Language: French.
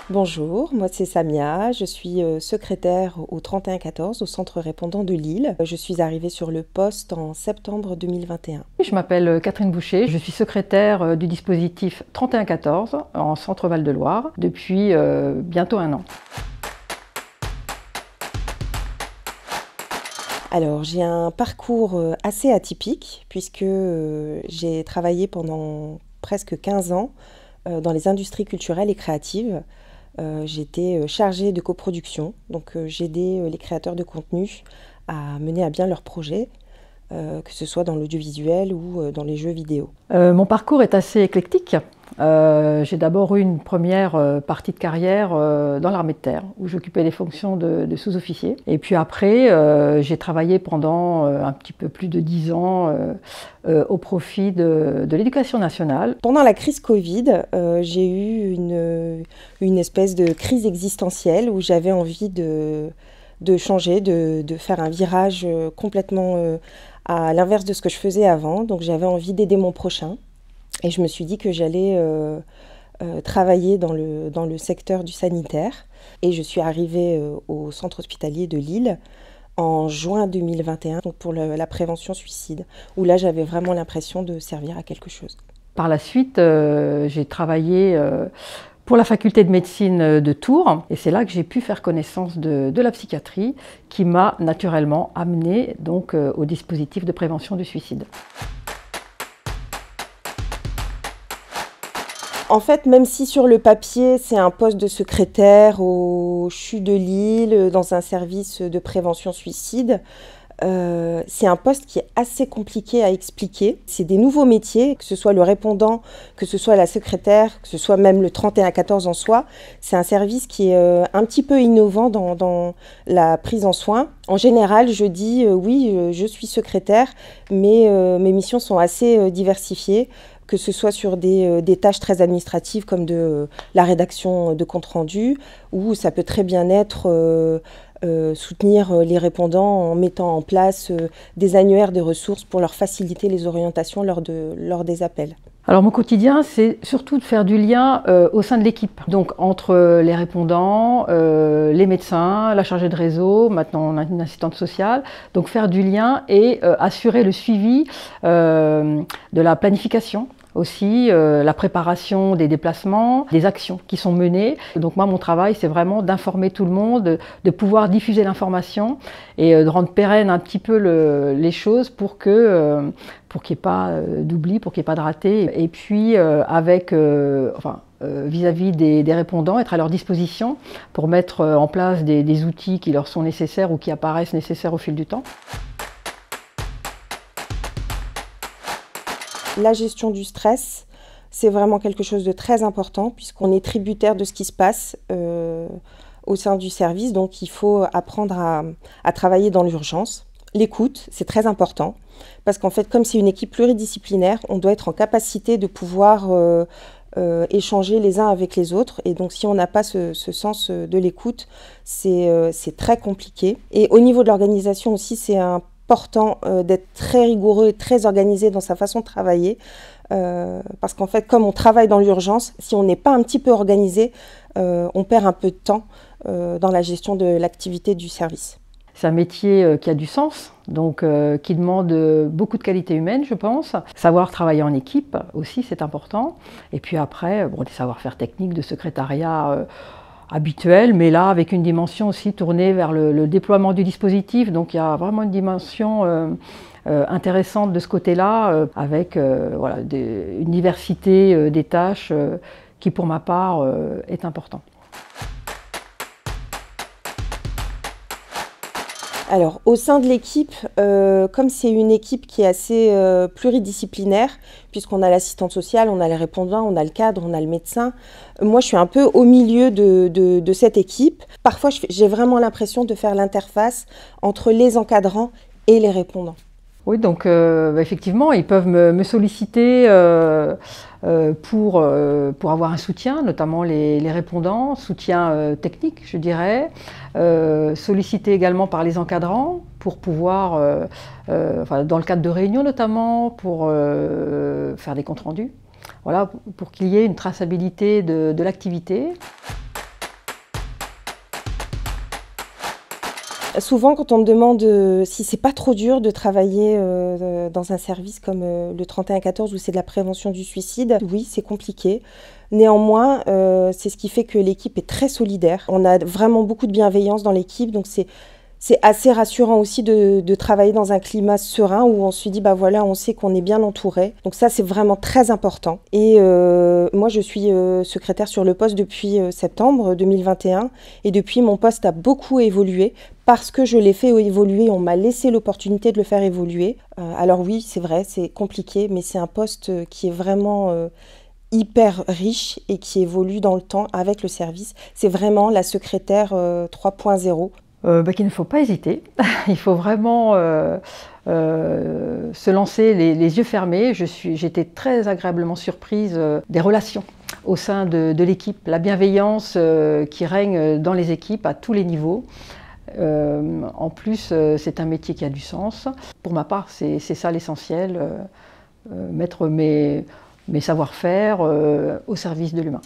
Bonjour, moi c'est Samia, je suis secrétaire au 3114 au centre répondant de Lille. Je suis arrivée sur le poste en septembre 2021. Je m'appelle Catherine Boucher, je suis secrétaire du dispositif 3114 en Centre Val-de-Loire depuis bientôt 1 an. Alors j'ai un parcours assez atypique puisque j'ai travaillé pendant presque 15 ans dans les industries culturelles et créatives. J'étais chargée de coproduction, donc j'aidais les créateurs de contenu à mener à bien leurs projets, que ce soit dans l'audiovisuel ou dans les jeux vidéo. Mon parcours est assez éclectique. J'ai d'abord eu une première partie de carrière dans l'armée de terre, où j'occupais les fonctions de sous-officier. Et puis après, j'ai travaillé pendant un petit peu plus de 10 ans au profit de l'éducation nationale. Pendant la crise Covid, j'ai eu une espèce de crise existentielle où j'avais envie de changer, de faire un virage complètement à l'inverse de ce que je faisais avant. Donc j'avais envie d'aider mon prochain. Et je me suis dit que j'allais travailler dans le secteur du sanitaire. Et je suis arrivée au centre hospitalier de Lille en juin 2021, donc pour la prévention suicide, où là j'avais vraiment l'impression de servir à quelque chose. Par la suite, j'ai travaillé pour la faculté de médecine de Tours, et c'est là que j'ai pu faire connaissance de la psychiatrie, qui m'a naturellement amenée donc, au dispositif de prévention du suicide. En fait, même si sur le papier, c'est un poste de secrétaire au CHU de Lille, dans un service de prévention suicide, c'est un poste qui est assez compliqué à expliquer. C'est des nouveaux métiers, que ce soit le répondant, que ce soit la secrétaire, que ce soit même le 3114 en soi. C'est un service qui est un petit peu innovant dans la prise en soin. En général, je dis oui, je suis secrétaire, mais mes missions sont assez diversifiées, que ce soit sur des tâches très administratives comme de la rédaction de comptes rendus, ou ça peut très bien être soutenir les répondants en mettant en place des annuaires de ressources pour leur faciliter les orientations lors des appels. Alors mon quotidien, c'est surtout de faire du lien au sein de l'équipe. Donc entre les répondants, les médecins, la chargée de réseau, maintenant on a une assistante sociale. Donc faire du lien et assurer le suivi de la planification. Aussi la préparation des déplacements, des actions qui sont menées. Donc moi, mon travail, c'est vraiment d'informer tout le monde, de pouvoir diffuser l'information et de rendre pérenne un petit peu les choses pour qu'il n'y ait pas d'oubli, pour qu'il n'y ait pas de raté. Et puis avec vis-à-vis des répondants, être à leur disposition pour mettre en place des outils qui leur sont nécessaires ou qui apparaissent nécessaires au fil du temps. La gestion du stress, c'est vraiment quelque chose de très important puisqu'on est tributaire de ce qui se passe au sein du service. Donc il faut apprendre à travailler dans l'urgence. L'écoute, c'est très important parce qu'en fait, comme c'est une équipe pluridisciplinaire, on doit être en capacité de pouvoir échanger les uns avec les autres. Et donc si on n'a pas ce sens de l'écoute, c'est très compliqué. Et au niveau de l'organisation aussi, c'est important d'être très rigoureux et très organisé dans sa façon de travailler parce qu'en fait, comme on travaille dans l'urgence, si on n'est pas un petit peu organisé, on perd un peu de temps dans la gestion de l'activité du service. C'est un métier qui a du sens, donc qui demande beaucoup de qualité humaine, je pense. Savoir travailler en équipe aussi, c'est important. Et puis après, des savoir-faire techniques de secrétariat habituel, mais là avec une dimension aussi tournée vers le déploiement du dispositif. Donc il y a vraiment une dimension intéressante de ce côté-là, avec une diversité des tâches qui pour ma part est importante. Alors, au sein de l'équipe, comme c'est une équipe qui est assez pluridisciplinaire, puisqu'on a l'assistante sociale, on a les répondants, on a le cadre, on a le médecin, moi je suis un peu au milieu de cette équipe. Parfois, j'ai vraiment l'impression de faire l'interface entre les encadrants et les répondants. Oui, donc effectivement, ils peuvent me solliciter pour avoir un soutien, notamment les répondants, soutien technique, je dirais, sollicité également par les encadrants pour pouvoir, dans le cadre de réunions notamment, pour faire des comptes rendus, voilà, pour qu'il y ait une traçabilité de l'activité. Souvent, quand on me demande si c'est pas trop dur de travailler dans un service comme le 3114 où c'est de la prévention du suicide, oui, c'est compliqué. Néanmoins, c'est ce qui fait que l'équipe est très solidaire. On a vraiment beaucoup de bienveillance dans l'équipe, donc c'est assez rassurant aussi de travailler dans un climat serein où on se dit, bah voilà, on sait qu'on est bien entouré. Donc ça, c'est vraiment très important. Et moi, je suis secrétaire sur le poste depuis septembre 2021. Et depuis, mon poste a beaucoup évolué parce que je l'ai fait évoluer. On m'a laissé l'opportunité de le faire évoluer. Alors oui, c'est vrai, c'est compliqué, mais c'est un poste qui est vraiment hyper riche et qui évolue dans le temps avec le service. C'est vraiment la secrétaire 3.0. Qu'il ne faut pas hésiter, il faut vraiment se lancer les yeux fermés. J'étais très agréablement surprise des relations au sein de l'équipe, la bienveillance qui règne dans les équipes à tous les niveaux. En plus, c'est un métier qui a du sens. Pour ma part, c'est ça l'essentiel, mettre mes savoir-faire au service de l'humain.